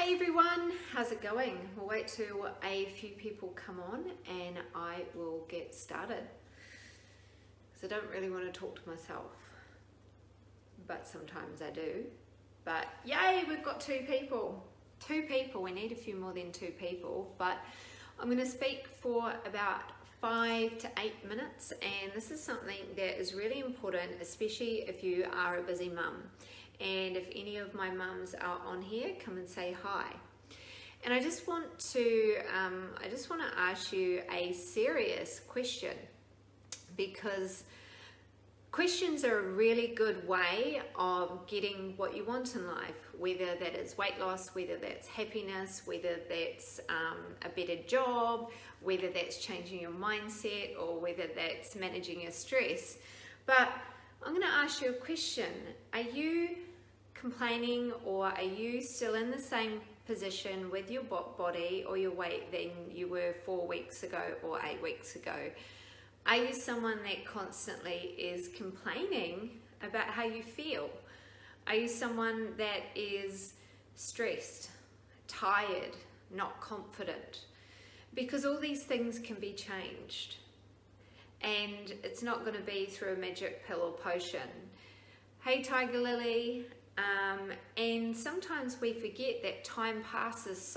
Hey everyone, how's it going? We'll wait till a few people come on and I will get started. Because I don't really want to talk to myself, but sometimes I do. But yay, we've got two people. We need a few more than two people, but I'm going to speak for about 5 to 8 minutes, and this is something that is really important, especially if you are a busy mum. And if any of my mums are on here, come and say hi. And I just want to ask you a serious question, because questions are a really good way of getting what you want in life, whether that is weight loss, whether that's happiness, whether that's a better job, whether that's changing your mindset, or whether that's managing your stress. But I'm going to ask you a question. Are you complaining, or are you still in the same position with your body or your weight than you were 4 weeks ago or 8 weeks ago? Are you someone that constantly is complaining about how you feel? Are you someone that is stressed, tired, not confident? Because all these things can be changed, and it's not going to be through a magic pill or potion. Hey Tiger Lily. And sometimes we forget that time passes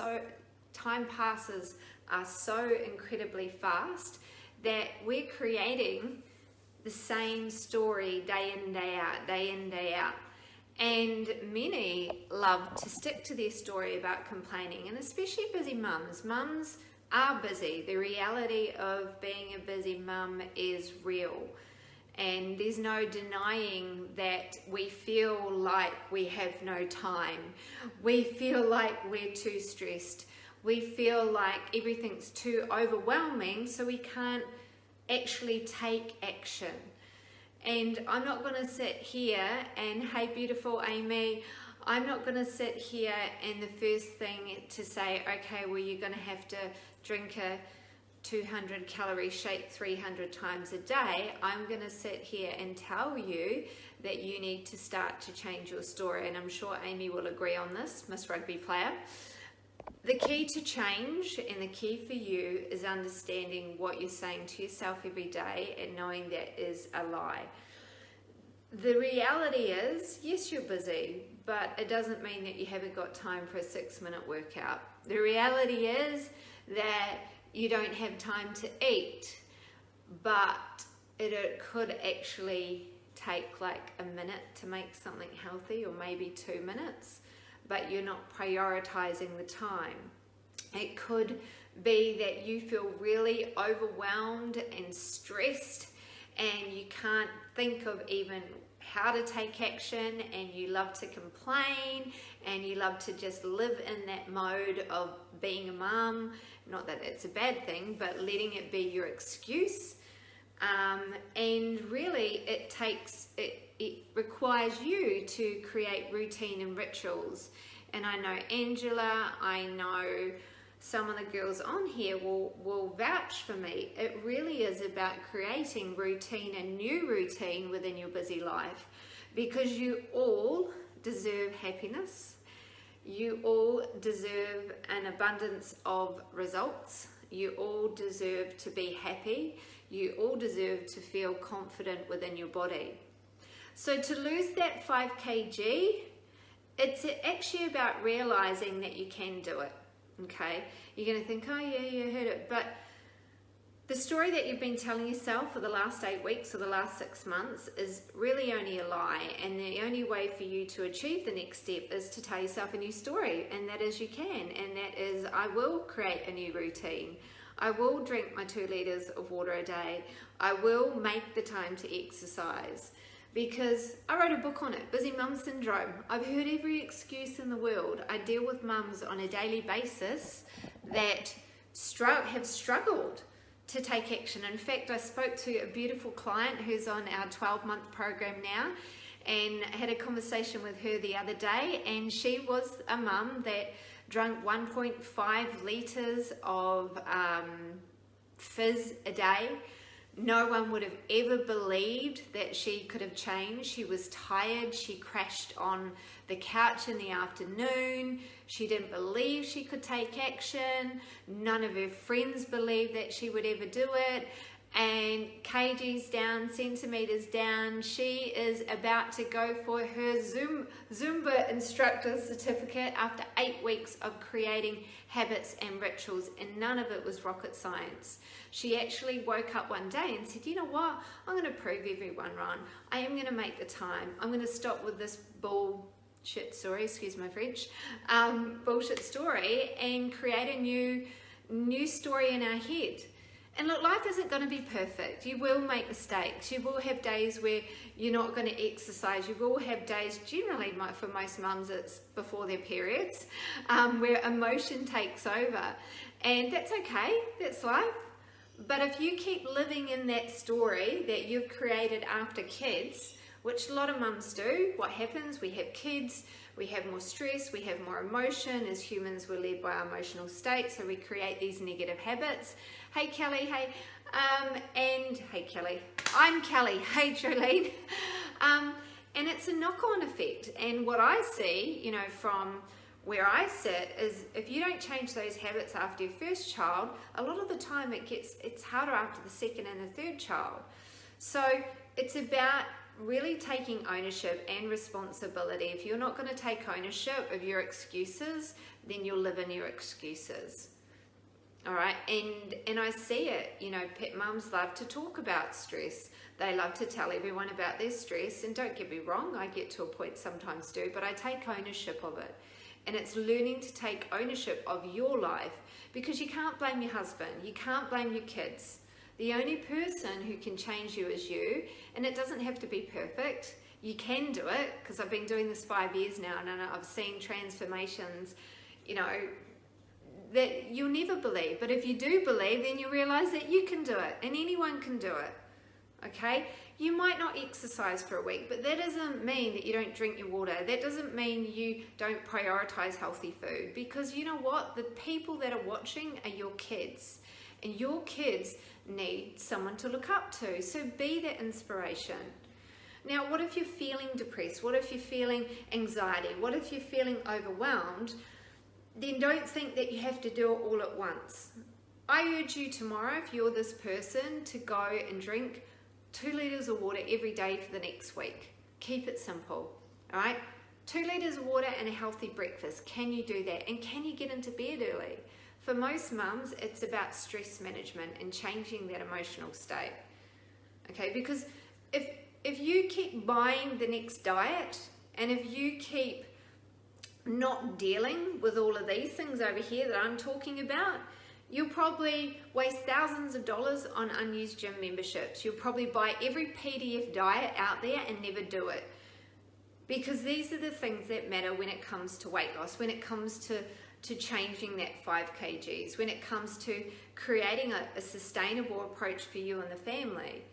are so incredibly fast that we're creating the same story day in, day out. And many love to stick to their story about complaining, and especially busy mums. Mums are busy. The reality of being a busy mum is real. And there's no denying that we feel like we have no time. We feel like we're too stressed. We feel like everything's too overwhelming, so we can't actually take action. And I'm not going to sit here and, hey beautiful Amy, I'm not going to sit here and the first thing to say, okay, well you're going to have to drink a 200 calorie shake 300 times a day. I'm going to sit here and tell you that you need to start to change your story, and I'm sure Amy will agree on this, Miss Rugby player. The key to change and the key for you is understanding what you're saying to yourself every day and knowing that is a lie. The reality is, yes, you're busy, but it doesn't mean that you haven't got time for a 6-minute workout. The reality is that you don't have time to eat, but it could actually take like a minute to make something healthy, or maybe 2 minutes, but you're not prioritizing the time. It could be that you feel really overwhelmed and stressed, and you can't think of even how to take action, and you love to complain, and you love to just live in that mode of being a mum. Not that it's a bad thing, but letting it be your excuse. And really it requires you to create routine and rituals. And I know Angela, I know some of the girls on here will vouch for me. It really is about creating routine, a new routine within your busy life, because you all deserve happiness. You all deserve an abundance of results. You all deserve to be happy. You all deserve to feel confident within your body. So to lose that 5 kg, it's actually about realizing that you can do it. Okay, you're going to think, oh yeah, you heard it, but the story that you've been telling yourself for the last 8 weeks or the last 6 months is really only a lie, and the only way for you to achieve the next step is to tell yourself a new story, and that is you can, and that is I will create a new routine. I will drink my 2 liters of water a day. I will make the time to exercise. Because I wrote a book on it, Busy Mum Syndrome. I've heard every excuse in the world. I deal with mums on a daily basis that have struggled to take action. In fact, I spoke to a beautiful client who's on our 12-month program now, and had a conversation with her the other day, and she was a mum that drank 1.5 litres of fizz a day, No one would have ever believed that she could have changed. She was tired. She crashed on the couch in the afternoon. She didn't believe she could take action. None of her friends believed that she would ever do it. And kgs down, centimeters down, she is about to go for her Zumba instructor certificate after 8 weeks of creating habits and rituals, and none of it was rocket science. She actually woke up one day and said, you know what, I'm going to prove everyone wrong. I am going to make the time. I'm going to stop with this bullshit story, excuse my French, bullshit story, and create a new story in our head. And look, life isn't going to be perfect. You will make mistakes. You will have days where you're not going to exercise. You will have days, generally for most mums, it's before their periods, where emotion takes over. And that's okay. That's life. But if you keep living in that story that you've created after kids, which a lot of mums do, what happens? We have kids, we have more stress, we have more emotion. As humans, we're led by our emotional state, so we create these negative habits. Hey Kelly, hey, and hey Kelly, I'm Kelly, hey Jolene. And it's a knock-on effect. And what I see, you know, from where I sit is if you don't change those habits after your first child, a lot of the time it's harder after the second and the third child. So it's about really taking ownership and responsibility. If you're not going to take ownership of your excuses, then you'll live in your excuses. All right, and I see it, you know, pet mums love to talk about stress. They love to tell everyone about their stress, and don't get me wrong, I get to a point sometimes too, but I take ownership of it. And it's learning to take ownership of your life, because you can't blame your husband, you can't blame your kids. The only person who can change you is you, and it doesn't have to be perfect. You can do it, because I've been doing this 5 years now, and I've seen transformations, you know, that you'll never believe. But if you do believe, then you realize that you can do it, and anyone can do it. Okay? You might not exercise for a week, but that doesn't mean that you don't drink your water. That doesn't mean you don't prioritize healthy food, because you know what? The people that are watching are your kids, and your kids need someone to look up to. So be that inspiration. Now, what if you're feeling depressed? What if you're feeling anxiety? What if you're feeling overwhelmed? Then don't think that you have to do it all at once. I urge you tomorrow, if you're this person, to go and drink 2 litres of water every day for the next week. Keep it simple, all right? 2 litres of water and a healthy breakfast. Can you do that? And can you get into bed early? For most mums, it's about stress management and changing that emotional state, okay? Because if you keep buying the next diet, and if you keep not dealing with all of these things over here that I'm talking about, you'll probably waste thousands of dollars on unused gym memberships. You'll probably buy every PDF diet out there and never do it. Because these are the things that matter when it comes to weight loss, when it comes to changing that 5 kgs, when it comes to creating a sustainable approach for you and the family.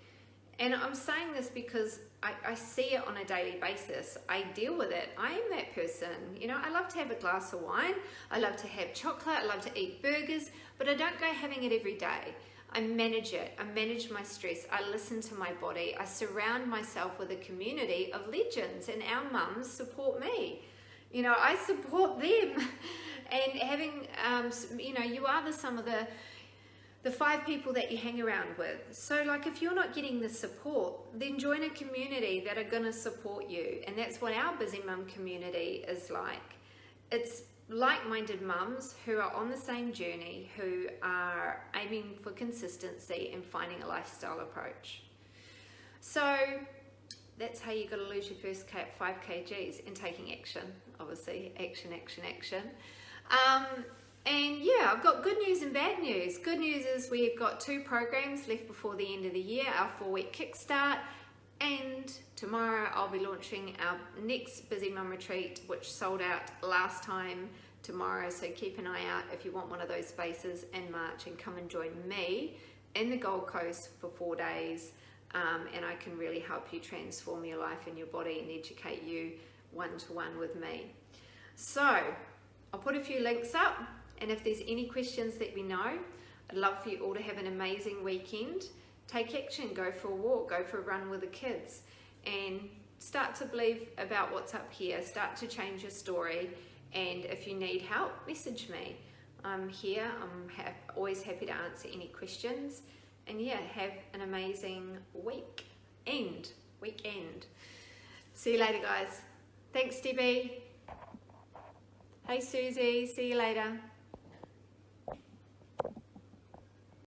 And I'm saying this because I see it on a daily basis. I deal with it. I am that person. You know, I love to have a glass of wine. I love to have chocolate. I love to eat burgers, but I don't go having it every day. I manage it. I manage my stress. I listen to my body. I surround myself with a community of legends, and our mums support me. You know, I support them. And having, you know, you are the sum of the 5 people that you hang around with. So like if you're not getting the support, then join a community that are going to support you. And that's what our Busy Mum community is like. It's like-minded mums who are on the same journey, who are aiming for consistency and finding a lifestyle approach. So that's how you're going to lose your first 5 kgs, and taking action, obviously. Action, action, action. And yeah, I've got good news and bad news. Good news is we've got 2 programs left before the end of the year, our 4-week kickstart, and tomorrow I'll be launching our next Busy Mum retreat, which sold out last time tomorrow. So keep an eye out if you want one of those spaces in March, and come and join me in the Gold Coast for 4 days. And I can really help you transform your life and your body and educate you one-to-one with me. So I'll put a few links up, and if there's any questions, let me know. I'd love for you all to have an amazing weekend. take action, go for a walk, go for a run with the kids, and start to believe about what's up here. Start to change your story, and if you need help, message me. I'm here. I'm always happy to answer any questions. And yeah, have an amazing weekend. See you later, guys. Thanks, Debbie. Hey, Susie. See you later.